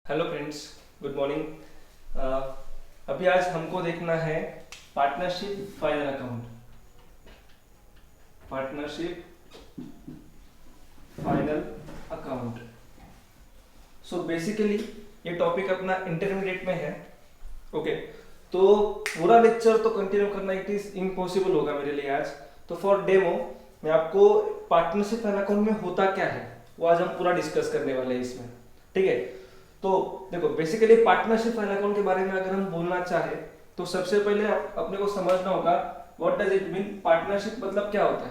Hello friends, good morning. अभी आज हमको देखना है partnership final account. Partnership final account. So basically ये टॉपिक अपना इंटरमीडिएट में है। ओके, तो पूरा लेक्चर तो कंटिन्यू करना इट इज इम्पॉसिबल होगा मेरे लिए आज। तो फॉर डेमो मैं आपको पार्टनरशिप फाइनल अकाउंट में होता क्या है वो आज हम पूरा डिस्कस करने वाले हैं इसमें। ठीक है, तो देखो बेसिकली पार्टनरशिप फाइनल अकाउंट के बारे में अगर हम बोलना चाहे तो सबसे पहले अपने को समझना होगा what does it mean. Partnership मतलब क्या होता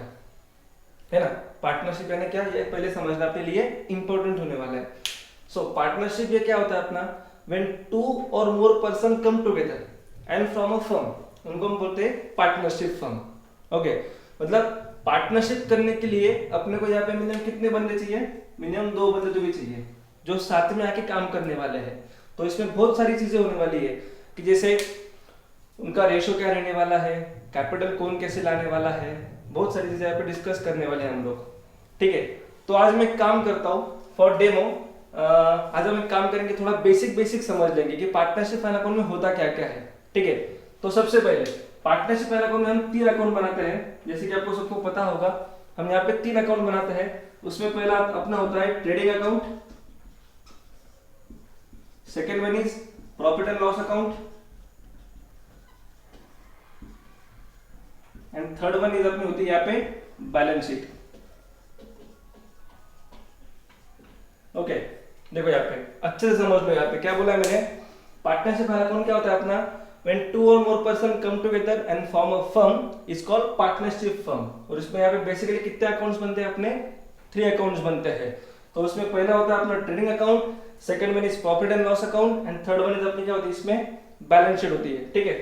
है ना। पार्टनरशिप यानी क्या, ये पहले समझना आपके लिए इंपॉर्टेंट होने वाला है। सो पार्टनरशिप ये क्या होता है अपना, व्हेन टू और more person come together and from a firm, उनको हम बोलते हैं पार्टनरशिप फर्म। ओके, मतलब पार्टनरशिप करने के लिए अपने को यहाँ पे मिनिमम कितने बंदे चाहिए, मिनिमम 2 बंदे तो भी चाहिए जो साथ में आके काम करने वाले हैं। तो इसमें बहुत सारी चीजें होने वाली है कि जैसे उनका रेशो क्या रहने वाला है, कैपिटल कौन कैसे लाने वाला है, बहुत सारी चीजें यहाँ पे डिस्कस करने वाले हैं हम लोग। ठीक है, तो आज मैं काम करता हूँ फॉर डेमो। आज हम एक काम करेंगे, थोड़ा बेसिक समझ लेंगे कि पार्टनरशिप फाइनल अकाउंट में होता क्या क्या है। ठीक है, तो सबसे पहले पार्टनरशिप फाइनल अकाउंट में हम 3 अकाउंट बनाते हैं, जैसे कि आपको सबको पता होगा। हम यहाँ पे 3 अकाउंट बनाते हैं। उसमें पहला अपना होता है trading account, second one is profit and loss account, and third one is अपनी होती है यहाँ पे बैलेंस शीट। ओके, देखो यहाँ पे अच्छे से समझ लो। यहाँ पे क्या बोला है मैंने, पार्टनरशिप अकाउंट क्या होता है अपना, when two or more person come together and form a firm is called partnership firm। और इसमें यहाँ पे बेसिकली कितने अकाउंट्स बनते हैं अपने, 3 अकाउंट्स बनते हैं। तो उसमें पहला होता है अपना trading account, second one is profit and loss account, and third one is अपनी क्या होती है, इसमें बैलेंस शीट होती है। ठीक है,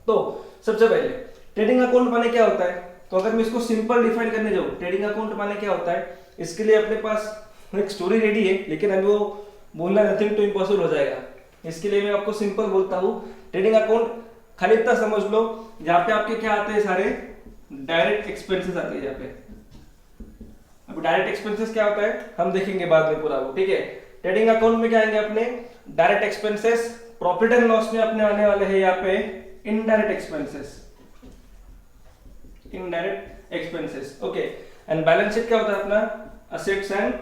तो सबसे पहले ट्रेडिंग अकाउंट माने क्या होता है। तो अगर मैं इसको सिंपल डिफाइन करने जाऊँ, ट्रेडिंग अकाउंट माने क्या होता है, इसके लिए अपने पास एक स्टोरी रेडी है, लेकिन अभी वो बोलना नथिंग टू इम्पॉसिबल हो जाएगा। इसके लिए मैं आपको सिंपल बोलता हूँ, ट्रेडिंग अकाउंट खाली इतना समझ लो, जहाँ पे आपके क्या आते हैं, सारे डायरेक्ट एक्सपेंसेस आते हैं यहाँ पे। अब डायरेक्ट एक्सपेंसेस क्या होता है हम देखेंगे बाद में पूरा वो। ठीक है, ट्रेडिंग अकाउंट में क्या आएंगे अपने direct expenses, profit and loss में अपने आने वाले हैं यहाँ पे indirect expenses, indirect expenses. Okay, and balance sheet क्या होता है अपना, असेट्स एंड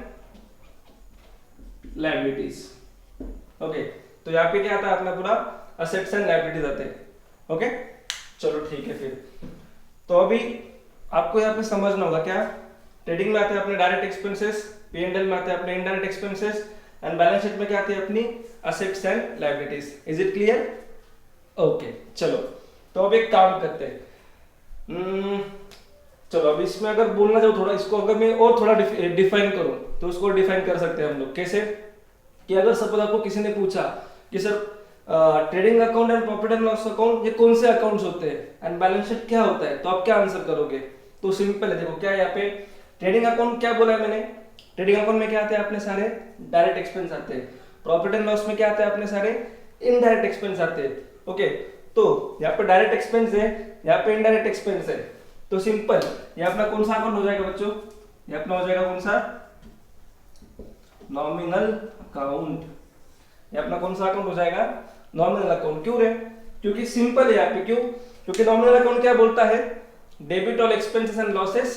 लायबिलिटीज। ओके, तो यहाँ पे क्या आता है अपना पूरा असेट्स एंड लायबिलिटीज आते हैं। ओके, चलो ठीक है। फिर तो अभी आपको यहाँ पे समझना होगा क्या, ट्रेडिंग में आते हैं अपने डायरेक्ट एक्सपेंसेस, P&L में आते हैं अपने indirect expenses, and balance sheet में क्या आती है अपनी assets and liabilities. Is it clear? Okay, चलो तो अब एक काम करते हैं। चलो अब इसमें अगर बोलना चाहूँ थोड़ा, इसको अगर मैं और थोड़ा डिफाइन करूं तो उसको डिफाइन कर सकते हैं हम लोग कैसे, कि अगर सपोज आपको किसी ने पूछा कि sir trading account and profit and loss account ये कौन से अकाउंट्स होते हैं एंड बैलेंस शीट क्या होता है, तो आप क्या आंसर करोगे। तो सिंपल है, देखो क्या है यहाँ पे, ट्रेडिंग अकाउंट क्या बोला है मैंने, ट्रेडिंग अकाउंट में क्या आते हैं अपने सारे डायरेक्ट एक्सपेंस आते हैं, प्रॉफिट एंड लॉस में क्या आते हैं अपने सारे इनडायरेक्ट एक्सपेंस आते हैं। ओके, तो यहाँ पे डायरेक्ट एक्सपेंस है, यहाँ पे इनडायरेक्ट एक्सपेंस है। तो सिंपल ये अपना कौन सा अकाउंट हो जाएगा बच्चों, ये अपना हो जाएगा कौन सा, नॉमिनल अकाउंट। ये अपना कौन सा अकाउंट हो जाएगा, नॉमिनल अकाउंट। क्यों रे, क्योंकि सिंपल है यहाँ पे। क्यों, क्योंकि नॉमिनल अकाउंट क्या बोलता है, debit all expenses and losses,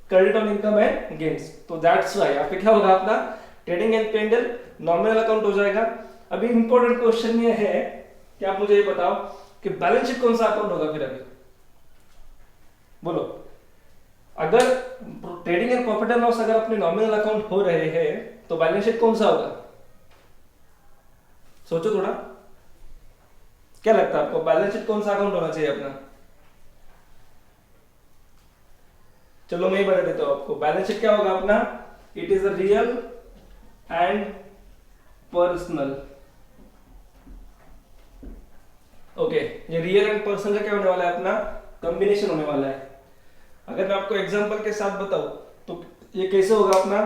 credit on income and gains. तो दैट्स व्हाई यहाँ पे क्या होगा अपना trading and P&L nominal account हो जाएगा। अभी इंपॉर्टेंट क्वेश्चन ये है कि आप मुझे ये बताओ कि बैलेंस शीट कौन सा अकाउंट होगा फिर, अभी बोलो। अगर trading and profit and loss अगर अपने नॉमिनल अकाउंट हो रहे हैं तो बैलेंस शीट कौन सा होगा, सोचो थोड़ा, क्या लगता है आपको बैलेंस शीट कौन सा अकाउंट होना चाहिए अपना। चलो मैं ही बता देता हूं आपको, बैलेंस शीट क्या होगा अपना, it is a real and personal. Okay, ये रियल एंड पर्सनल का क्या होने वाला है अपना कॉम्बिनेशन होने वाला है। अगर मैं आपको एग्जांपल के साथ बताऊं तो ये कैसे होगा अपना,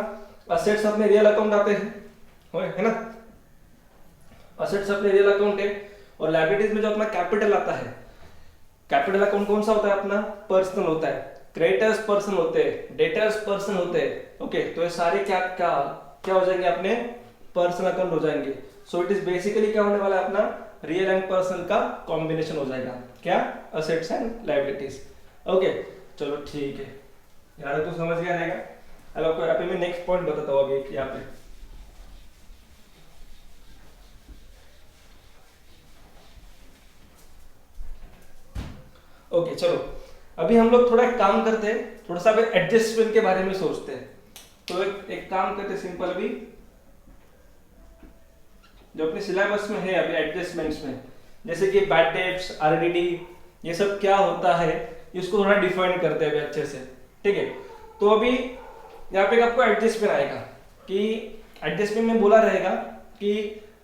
असेट्स अपने रियल अकाउंट आते हैं, है ना, असेट्स अपने रियल अकाउंट है, और लायबिलिटीज में जो अपना कैपिटल आता है, कैपिटल अकाउंट कौन सा होता है अपना, पर्सनल होता है, क्रेडिटर्स पर्सन होते हैं, डेटर्स पर्सन होते हैं। ओके, तो ये सारे क्या क्या क्या हो जाएंगे अपने पर्सनल अकाउंट हो जाएंगे। सो इट इज बेसिकली क्या होने वाला है अपना रियल एंड पर्सनल का कॉम्बिनेशन हो जाएगा, क्या असेट्स एंड लायबिलिटीज। ओके चलो ठीक है यार, तो समझ गया रहेगा। अब आपको यहाँ पे मैं नेक्स्ट पॉइंट बताता हूँ अभी यहाँ पे। ओके चलो अभी हम लोग थोड़ा एक काम करते हैं, थोड़ा सा एडजस्टमेंट के बारे में सोचते हैं। तो एक काम करते हैं सिंपल, अभी जो अपने सिलेबस में है अभी एडजस्टमेंट्स में, जैसे कि बैड डेट्स, आरडीडी, ये सब क्या होता है इसको थोड़ा डिफाइन करते हैं अभी अच्छे से, ठीक है। तो अभी यहाँ पे आपको एडजस्टमेंट आएगा कि एडजस्टमेंट में बोला रहेगा कि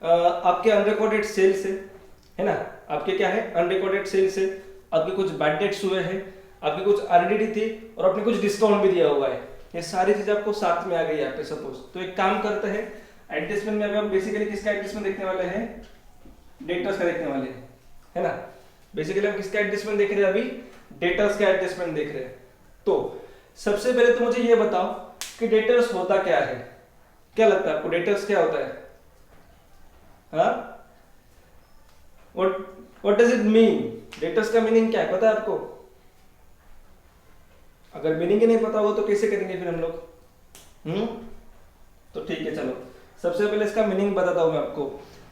आपके अनरिकॉर्डेड सेल्स है ना, आपके क्या है अनरिकॉर्डेड सेल्स है, आपके कुछ बैड डेट्स हुए हैं, आपकी कुछ आरडीडी थी और आपने कुछ डिस्काउंट भी दिया हुआ है, ये सारी चीजें आपको साथ में आ गई यहाँ पे सपोज। तो एक काम करते हैं एडजस्टमेंट में, अभी हम बेसिकली किसका एडजस्टमेंट देखने वाले हैं, डेटर्स का देखने वाले हैं, है ना। बेसिकली हम किसका एडजस्टमेंट देख रहे हैं अभी, डेटर्स का एडजस्टमेंट देख रहे हैं। तो सबसे पहले तो मुझे ये बताओ कि डेटर्स होता क्या है, क्या लगता है आपको डेटर्स क्या होता है? हाँ what does it mean, debtors का मीनिंग क्या है पता है आपको? अगर मीनिंग ही नहीं पता होगा तो कैसे करेंगे फिर हम लोग? तो ठीक है चलो सबसे पहले इसका मीनिंग बताता हूं मैं आपको।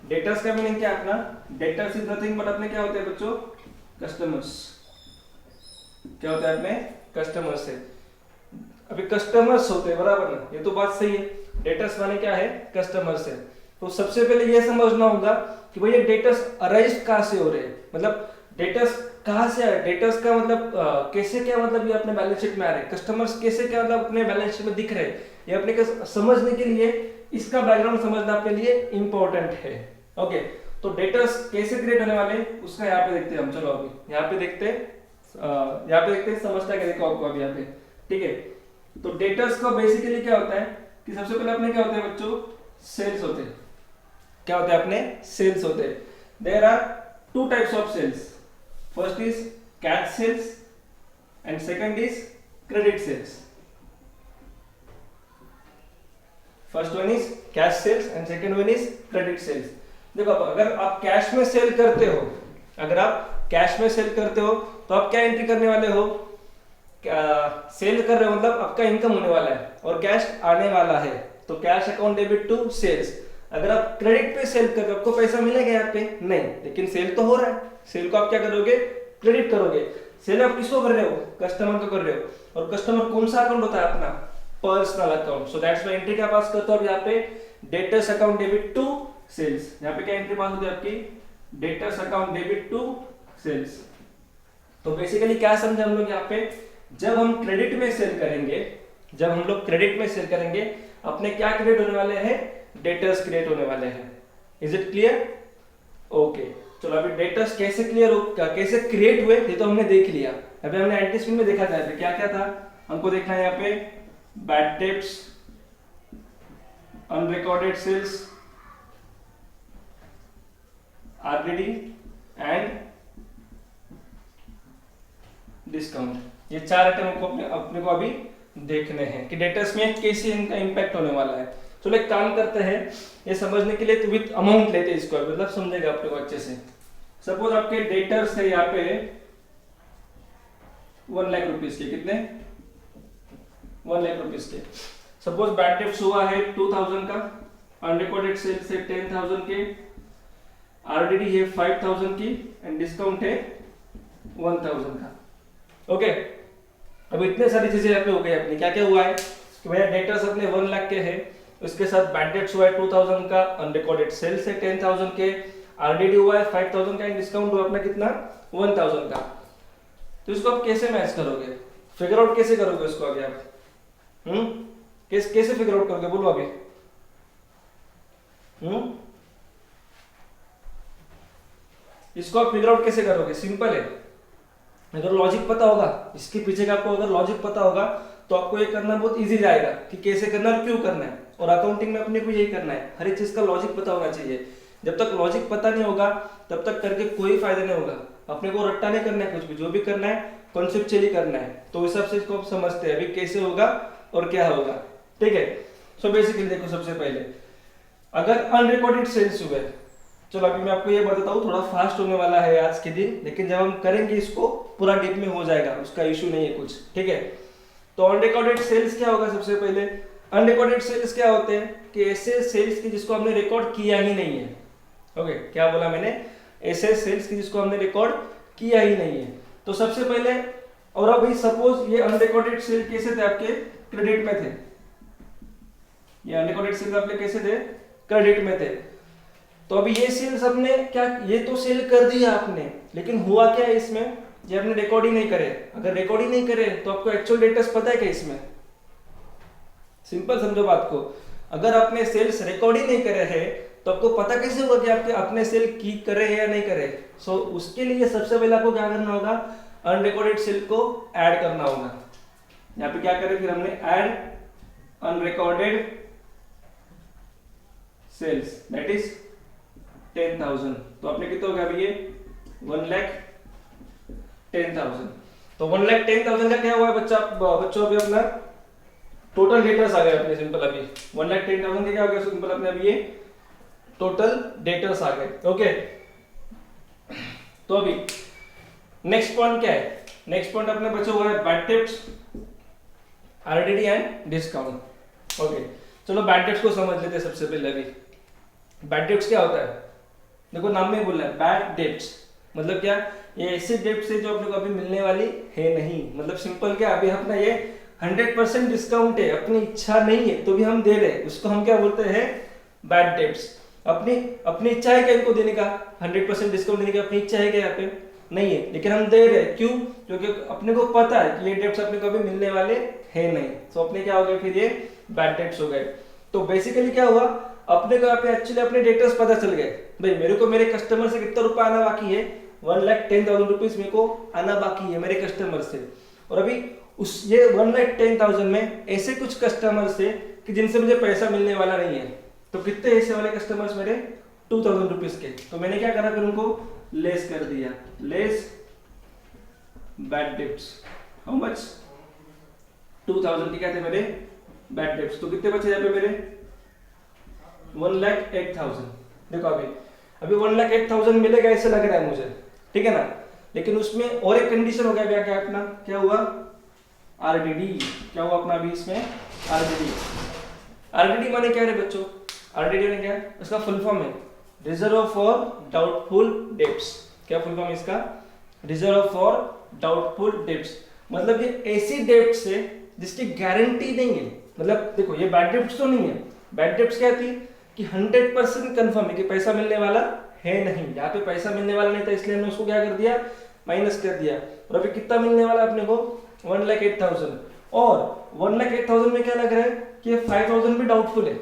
डेटर्स का मीनिंग क्या है अपना, डेटर्स इज नथिंग बट अपने क्या होते हैं बच्चों, कस्टमर्स। क्या होता है अपने कस्टमर्स है, अभी कस्टमर्स होते हैं बराबर ना, ये तो बात सही है। डेटर्स माने क्या है, कस्टमर्स है। तो सबसे पहले ये समझना होगा कि भाई ये डेटर्स अराइज कहां से हो रहे हैं, मतलब डेटर्स कहां से आए, डेटर्स का मतलब कैसे क्या मतलब ये अपने बैलेंस शीट में आ रहे हैं, कस्टमर्स कैसे क्या मतलब अपने बैलेंस शीट में दिख रहे हैं, ये अपने को समझने के लिए इसका बैकग्राउंड समझना आपके लिए इंपॉर्टेंट है। ओके तो डेटर्स कैसे क्रिएट होने वाले हैं उसका यहाँ पे देखते हैं हम। चलो अभी यहाँ पे देखते हैं समझता क्या देखो आपको अभी यहाँ पे, ठीक है। तो डेटर्स का बेसिकली क्या होता है कि सबसे पहले अपने क्या होते हैं बच्चों, सेल्स होते हैं। क्या होते हैं अपने, सेल्स होते हैं। There are two types of sales, first is cash sales and second is credit sales. First one is cash sales and second one is credit sales. देखो अगर आप कैश में सेल करते हो, अगर आप कैश में सेल करते हो तो आप क्या एंट्री करने वाले हो, सेल कर रहे हो मतलब आपका इनकम होने वाला है और कैश आने वाला है, तो cash account debit to sales. अगर आप क्रेडिट पे सेल कर रहे हो आपको पैसा मिलेगा यहाँ पे नहीं, लेकिन सेल तो हो रहा है, सेल को आप क्या करोगे, क्रेडिट करोगे। सेल आप किसको कर रहे हो, कस्टमर को कर रहे हो, और कस्टमर कौन सा अकाउंट होता है अपना, personal account. So that's why entry क्या पास करता हूं यहाँ पे, debtors account debit to sales. यहाँ पे क्या एंट्री पास होती है आपकी, debtors account debit to sales. तो बेसिकली क्या समझे हम लोग यहाँ पे, जब हम क्रेडिट में सेल करेंगे, जब हम लोग क्रेडिट में सेल करेंगे अपने क्या क्रिएट होने वाले हैं, डेटर्स क्रिएट होने वाले हैं। Is it clear? ओके चलो अभी डेटर्स कैसे क्लियर हो, कैसे क्रिएट हुए ये तो हमने देख लिया। अभी हमने एडजस्टमेंट में देखा था क्या क्या था हमको देखना है यहाँ पे, bad debts, unrecorded sales, RDD and discount. ये चार आइटम को अपने को अभी देखने हैं कि डेटर्स में कैसे इनका इंपैक्ट होने वाला है। चलो एक काम करते हैं, ये समझने के लिए तो विद अमाउंट लेते हैं इसको, मतलब समझेगा अपने को अच्छे से। सपोज आपके डेटर्स है यहाँ पे 1 लाख रुपीस के, कितने, 1 लाख रुपीस के। सपोज बैड डेट्स हुआ है 2000 का, अनरिकॉर्डेड सेल्स है 10,000 के, आरडीडी है 5,000 की एंड डिस्काउंट है 1,000 का। ओके अब इतने सारी चीजें यहाँ पे हो गई अपनी। क्या क्या हुआ है कि भैया डेटर्स अपने 1 लाख के हैं, उसके साथ बैड डेट्स हुआ है 2000 का, अनरिकॉर्डेड सेल्स है 10,000 के, आरडीडी हुआ है 5,000 का, डिस्काउंट हुआ अपना कितना 1,000 का। तो इसको आप कैसे मैच करोगे, फिगर आउट कैसे करोगे इसको अभी आप, कैसे फिगर आउट करोगे बोलो अभी। इसको आप फिगर आउट कैसे करोगे, सिंपल है। अगर लॉजिक पता होगा इसके पीछे का, आपको अगर लॉजिक पता होगा तो आपको ये करना बहुत इजी जाएगा कि कैसे करना और क्यों करना है। और अकाउंटिंग में अपने को यही करना है, हर एक चीज का लॉजिक पता होना चाहिए। जब तक लॉजिक पता नहीं होगा तब तक करके कोई फायदा नहीं होगा। अपने को रट्टा नहीं करना है, कुछ भी जो भी करना है कॉन्सेप्चुअली करना है। तो इस हिसाब से इसको आप समझते हैं अभी कैसे होगा और क्या होगा, ठीक है। सो बेसिकली देखो सबसे पहले अगर अनरिकॉर्डेड सेल्स हुए, चलो अभी मैं आपको ये बताता हूँ, थोड़ा फास्ट होने वाला है आज के दिन, लेकिन जब हम करेंगे इसको पूरा डीप में हो जाएगा, उसका इशू नहीं है कुछ, ठीक है। तो अनरिकॉर्डेड सेल्स क्या होगा? सबसे पहले अनरिकॉर्डेड सेल्स क्या होते हैं कि ऐसे सेल्स की जिसको हमने रिकॉर्ड किया ही नहीं है। ओके, क्या बोला मैंने? ऐसे सेल्स की जिसको हमने रिकॉर्ड किया ही नहीं है। तो सबसे पहले, और अब भाई सपोज ये अनरिकॉर्डेड सेल कैसे थे? आपके क्रेडिट में थे। ये अनरिकॉर्डेड सेल आपके कैसे थे? क्रेडिट में थे। तो अभी ये सेल्स हमने क्या, ये तो सेल कर दिया आपने, लेकिन हुआ क्या है इसमें? ये आपने रिकॉर्ड ही नहीं करे। अगर रिकॉर्ड ही नहीं करे तो आपको एक्चुअल डेटस पता है क्या इसमें? सिंपल समझो बात को, अगर आपने सेल्स रिकॉर्ड ही नहीं करे हैं तो आपको पता कैसे होगा कि आपके अपने सेल की करे या नहीं करे? सो उसके लिए सबसे पहले आपको क्या करना होगा? अनरिकॉर्डेड सेल को ऐड करना होगा। यहाँ पे क्या करें फिर हमने? Add unrecorded sales, that is 10,000। तो आपने कितना हो गया अभी? ये 1,10,000। तो 1,10,000 का क्या हुआ बच्चों? अभी अपना टोटल डेटर्स आ गए अपने, सिंपल अभी 1,10,000 के क्या हो गया? सिंपल अपने अभी ये टोटल डेटर्स आ गए। ओके, तो अभी नेक्स्ट पॉइंट क्या है? नेक्स्ट पॉइंट अपने बचा हुआ है bad debts, RDD and discount. Okay, चलो बैड डेट्स को समझ लेते हैं सबसे पहले। अभी बैड डेट्स क्या होता है? देखो नाम में बोल रहा है बैड डेट्स, मतलब क्या? ये ऐसी डेट्स है जो अपने को अभी मिलने वाली है नहीं। मतलब सिंपल क्या, अभी अपना ये 100% डिस्काउंट है, अपनी इच्छा नहीं है तो भी हम दे रहे हैं, उसको हम क्या बोलते हैं? Bad debts. अपनी इच्छा है क्या इनको देने का? 100% डिस्काउंट देने की अपनी इच्छा है क्या? यहाँ पे नहीं है, लेकिन हम दे रहे हैं। क्यों? क्योंकि अपने को पता है कि ये डेट्स अपने को अभी मिलने वाले हैं नहीं। तो अपने क्या हो गए फिर? ये बैड डेट्स हो गए। तो बेसिकली क्या हुआ? अपने को यहाँ पे एक्चुअली अपने डेटर्स पता चल गए, भाई मेरे को मेरे कस्टमर से कितना रुपया आना बाकी है? 1,10,000 रुपीज मेरे को आना बाकी है मेरे कस्टमर से। और अभी उस ये 1,10,000 में ऐसे कुछ कस्टमर्स थे कि जिनसे मुझे पैसा मिलने वाला नहीं है। तो कितने ऐसे वाले कस्टमर्स मेरे? 2,000 रुपीज के। तो मैंने क्या करा फिर? उनको लेस कर दिया, less bad debts. How much? 2,000 के क्या थे मेरे? Bad debts. तो कितने बचे यहाँ पे मेरे? 1,08,000। देखो अभी 1,08,000 मिलेगा ऐसे लग रहा है मुझे, ठीक है ना? लेकिन उसमें और एक कंडीशन हो गया क्या अपना? क्या हुआ? आरडीडी। क्या हुआ अपना अभी इसमें? आरडीडी। आरडीडी माने क्या है बच्चों? आरडीडी माने क्या? इसका फुल फॉर्म है रिजर्व फॉर डाउटफुल डेब्ट्स। क्या फुल फॉर्म है इसका? Reserve for doubtful debts. मतलब ये ऐसी डेब्ट्स है जिसकी गारंटी नहीं है। मतलब देखो ये बैड डेब्ट्स तो नहीं है। बैड डेब्ट्स क्या थी कि 100% कंफर्म है कि पैसा मिलने वाला है नहीं। यहाँ पे पैसा मिलने वाला नहीं था इसलिए हमने उसको क्या कर दिया? माइनस कर दिया। और अभी कितना मिलने वाला अपने को? 1,08,000। और 1,08,000 में क्या लग रहा है कि ये 5,000 भी डाउटफुल है।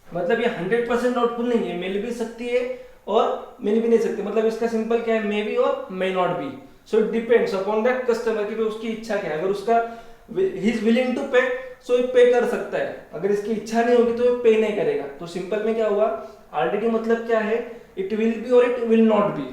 मतलब ये 100% डाउटफुल नहीं है, मिल भी सकती है और मिल भी नहीं सकती। मतलब इसका सिंपल क्या है? मे बी और may not be. So it depends upon that customer की उसकी इच्छा क्या है। अगर उसका ही इज विलिंग टू पे, सो ये पे कर सकता है। अगर इसकी इच्छा नहीं होगी तो ये पे नहीं करेगा। तो सिंपल में क्या हुआ? आरडीडी मतलब क्या है? इट विल बी और इट विल नॉट बी,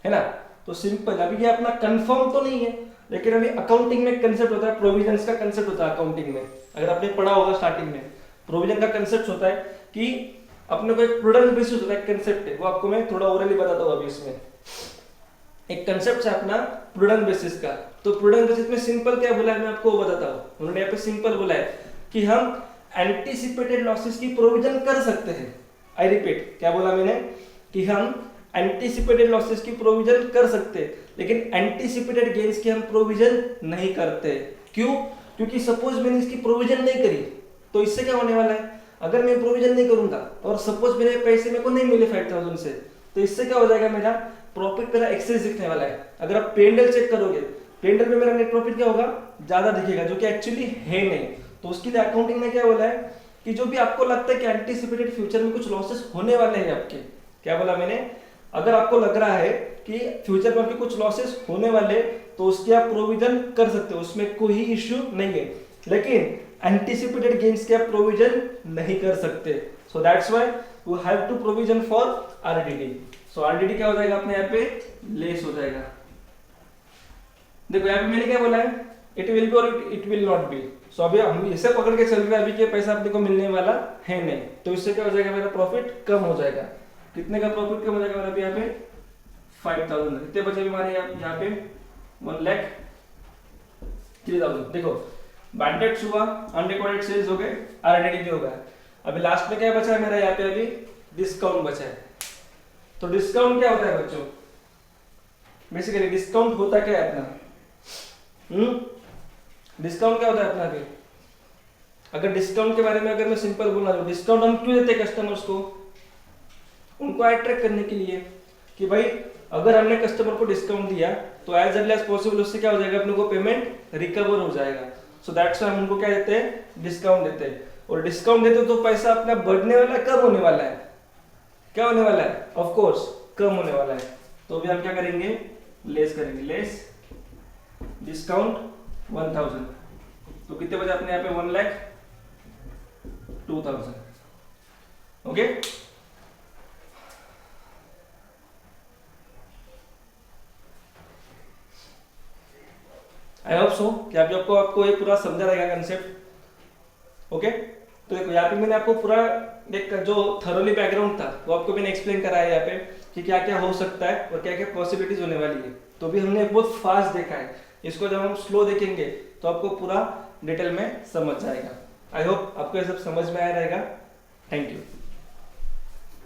है ना? तो सिंपल अभी ये अपना कंफर्म तो नहीं है, लेकिन अभी अकाउंटिंग में कंसेप्ट होता है, प्रोविजंस का कंसेप्ट होता है अकाउंटिंग में। अगर आपने पढ़ा होगा स्टार्टिंग में, प्रोविजन का कंसेप्ट होता है कि अपने को एक प्रूडेंस बेसिस होता है, कंसेप्ट है वो आपको मैं थोड़ा ओरली बताता हूँ। अभी इसमें एक कंसेप्ट है अपना प्रूडेंस बेसिस का। तो प्रूडेंस बेसिस में सिंपल क्या बोला है मैं आपको बताता हूँ। उन्होंने यहाँ पे सिंपल बोला है कि हम एंटीसिपेटेड लॉसेस की प्रोविजन कर सकते हैं। आई रिपीट, क्या बोला मैंने? कि हम एंटीसिपेटेड लॉसेस की प्रोविजन कर सकते हैं, लेकिन एंटीसिपेटेड गेन्स की हम प्रोविजन नहीं करते। क्यों? क्योंकि सपोज मैंने इसकी प्रोविजन नहीं करी तो इससे क्या होने वाला है? अगर मैं प्रोविजन नहीं करूंगा और सपोज मेरे पैसे मेरे को नहीं मिले 5,000 से, तो इससे क्या हो जाएगा? मेरा प्रॉफिट मेरा एक्सेस दिखने वाला है। अगर आप पेंडल चेक करोगे, पेंडल में मेरा नेट प्रॉफिट क्या होगा? ज्यादा दिखेगा, जो कि एक्चुअली है नहीं। तो उसके लिए अकाउंटिंग में क्या बोला है कि जो भी आपको लगता है कि एंटीसिपेटेड फ्यूचर में कुछ लॉसेस होने वाले हैं आपके, क्या बोला मैंने? अगर आपको लग रहा है कि फ्यूचर में आपके कुछ लॉसेस होने वाले तो उसकी आप प्रोविजन कर सकते हो, उसमें कोई इश्यू नहीं है। लेकिन एंटीसिपेटेड गेन्स के आप प्रोविजन नहीं कर सकते। So that's why you have to provision for RDD. सो आरडीडी क्या हो जाएगा अपने यहाँ पे? लेस हो जाएगा। देखो यहाँ पे मैंने क्या बोला है? इट विल बी और इट विल नॉट बी। सो अभी हम इसे पकड़ के चल रहे हैं अभी के पैसा अपने को मिलने वाला है नहीं, तो इससे क्या हो जाएगा, मेरा प्रॉफिट कम हो जाएगा। कितने का प्रॉफिट कम हो जाएगा मेरा अभी यहाँ पे 5000। कितने बचे हमारे यहाँ पे 1,03,000। देखो बाइंडेड हुआ, अनरिकॉर्डेड सेल्स हो गए, आरएनडी भी हो गया। अभी लास्ट में क्या बचा है मेरा यहाँ पे, अभी डिस्काउंट बचा है। तो डिस्काउंट क्या होता है बच्चों, बेसिकली डिस्काउंट होता क्या है अपना, डिस्काउंट क्या होता है अपना अभी। अगर डिस्काउंट के बारे में अगर मैं सिंपल बोलना चाहूँ, डिस्काउंट हम क्यों देते हैं कस्टमर्स को, उनको अट्रैक्ट करने के लिए कि भाई अगर हमने कस्टमर को डिस्काउंट दिया तो एज अर्ली एज पॉसिबल उससे क्या हो जाएगा, अपने को पेमेंट रिकवर हो जाएगा। सो दैट्स व्हाई हम उनको क्या देते हैं, डिस्काउंट देते हैं। और डिस्काउंट देते तो पैसा अपना बढ़ने वाला है, कम होने वाला है, क्या होने वाला है, ऑफ कोर्स कम होने वाला है। तो अभी हम क्या करेंगे, लेस करेंगे, लेस डिस्काउंट 1000। तो कितने बजे अपने यहाँ पे 1,02,000। ओके, आई होप सो कि अभी आपको ये पूरा समझा रहेगा कंसेप्ट। ओके, तो देखो यहाँ पे मैंने आपको पूरा एक जो थरोली बैकग्राउंड था वो आपको मैंने एक्सप्लेन कराया यहाँ पे कि क्या क्या हो सकता है और क्या क्या पॉसिबिलिटीज होने वाली है। तो भी हमने बहुत फास्ट देखा है, इसको जब हम स्लो देखेंगे तो आपको पूरा डिटेल में समझ जाएगा। आई होप आपको ये सब समझ में आया रहेगा। Thank you.